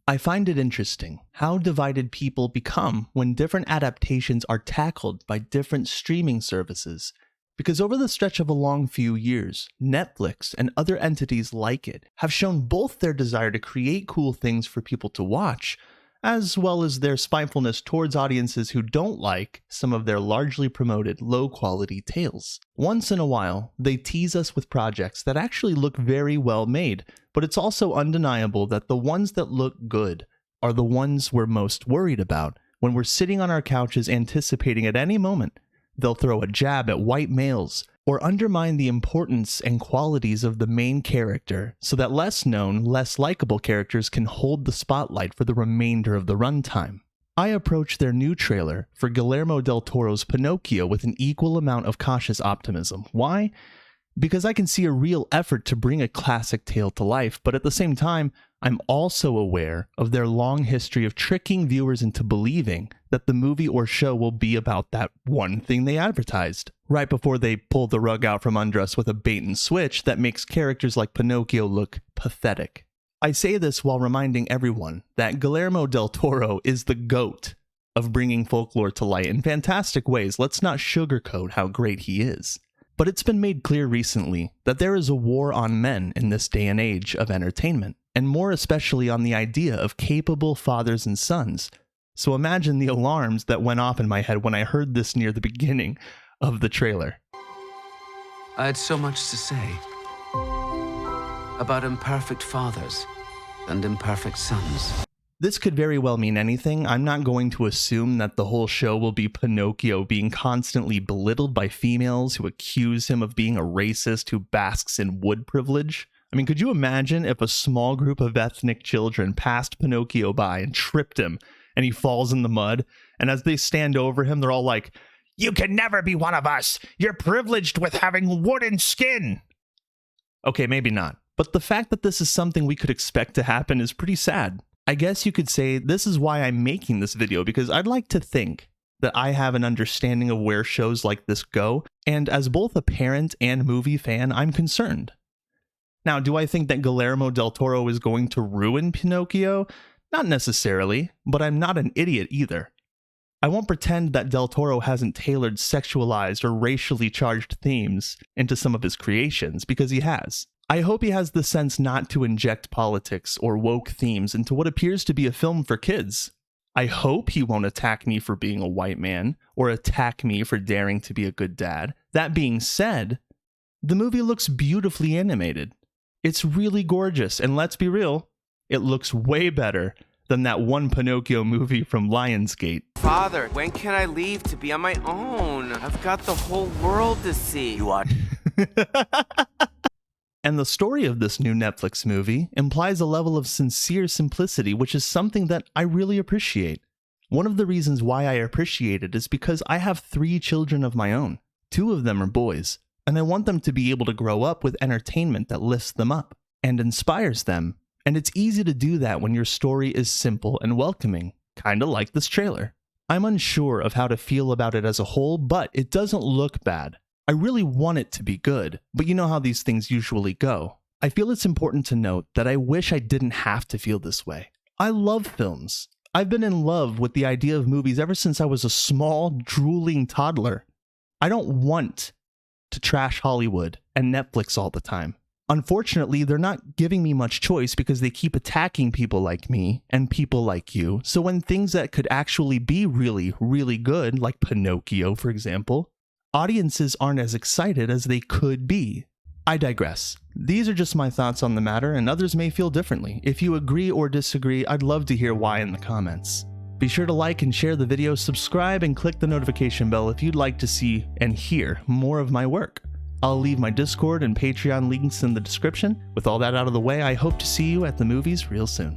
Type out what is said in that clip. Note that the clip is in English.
I find it interesting how divided people become when different adaptations are tackled by different streaming services, because over the stretch of a long few years, Netflix and other entities like it have shown both their desire to create cool things for people to watch, as well as their spitefulness towards audiences who don't like some of their largely promoted low-quality tales. Once in a while, they tease us with projects that actually look very well made, but it's also undeniable that the ones that look good are the ones we're most worried about when we're sitting on our couches anticipating at any moment they'll throw a jab at white males or undermine the importance and qualities of the main character so that less known, less likable characters can hold the spotlight for the remainder of the runtime. I approach their new trailer for Guillermo del Toro's Pinocchio with an equal amount of cautious optimism. Why? Because I can see a real effort to bring a classic tale to life, but at the same time, I'm also aware of their long history of tricking viewers into believing that the movie or show will be about that one thing they advertised, right before they pull the rug out from under us with a bait and switch that makes characters like Pinocchio look pathetic. I say this while reminding everyone that Guillermo del Toro is the GOAT of bringing folklore to light in fantastic ways. Let's not sugarcoat how great he is. But it's been made clear recently that there is a war on men in this day and age of entertainment, and more especially on the idea of capable fathers and sons. So imagine the alarms that went off in my head when I heard this near the beginning of the trailer. I had so much to say about imperfect fathers and imperfect sons. This could very well mean anything. I'm not going to assume that the whole show will be Pinocchio being constantly belittled by females who accuse him of being a racist who basks in wood privilege. I mean, could you imagine if a small group of ethnic children passed Pinocchio by and tripped him and he falls in the mud, and as they stand over him, they're all like, "You can never be one of us! You're privileged with having wooden skin!" Okay, maybe not. But the fact that this is something we could expect to happen is pretty sad. I guess you could say this is why I'm making this video, because I'd like to think that I have an understanding of where shows like this go, and as both a parent and movie fan, I'm concerned. Now, do I think that Guillermo del Toro is going to ruin Pinocchio? Not necessarily, but I'm not an idiot either. I won't pretend that del Toro hasn't tailored sexualized or racially charged themes into some of his creations, because he has. I hope he has the sense not to inject politics or woke themes into what appears to be a film for kids. I hope he won't attack me for being a white man, or attack me for daring to be a good dad. That being said, the movie looks beautifully animated. It's really gorgeous, and let's be real, it looks way better than that one Pinocchio movie from Lionsgate. Father, when can I leave to be on my own? I've got the whole world to see. You are. And the story of this new Netflix movie implies a level of sincere simplicity, which is something that I really appreciate. One of the reasons why I appreciate it is because I have 3 children of my own. 2 of them are boys, and I want them to be able to grow up with entertainment that lifts them up and inspires them. And it's easy to do that when your story is simple and welcoming, kinda like this trailer. I'm unsure of how to feel about it as a whole, but it doesn't look bad. I really want it to be good, but you know how these things usually go. I feel it's important to note that I wish I didn't have to feel this way. I love films. I've been in love with the idea of movies ever since I was a small, drooling toddler. I don't want to trash Hollywood and Netflix all the time. Unfortunately, they're not giving me much choice because they keep attacking people like me and people like you. So when things that could actually be really, really good, like Pinocchio, for example, audiences aren't as excited as they could be. I digress. These are just my thoughts on the matter, and others may feel differently. If you agree or disagree, I'd love to hear why in the comments. Be sure to like and share the video, subscribe, and click the notification bell if you'd like to see and hear more of my work. I'll leave my Discord and Patreon links in the description. With all that out of the way, I hope to see you at the movies real soon.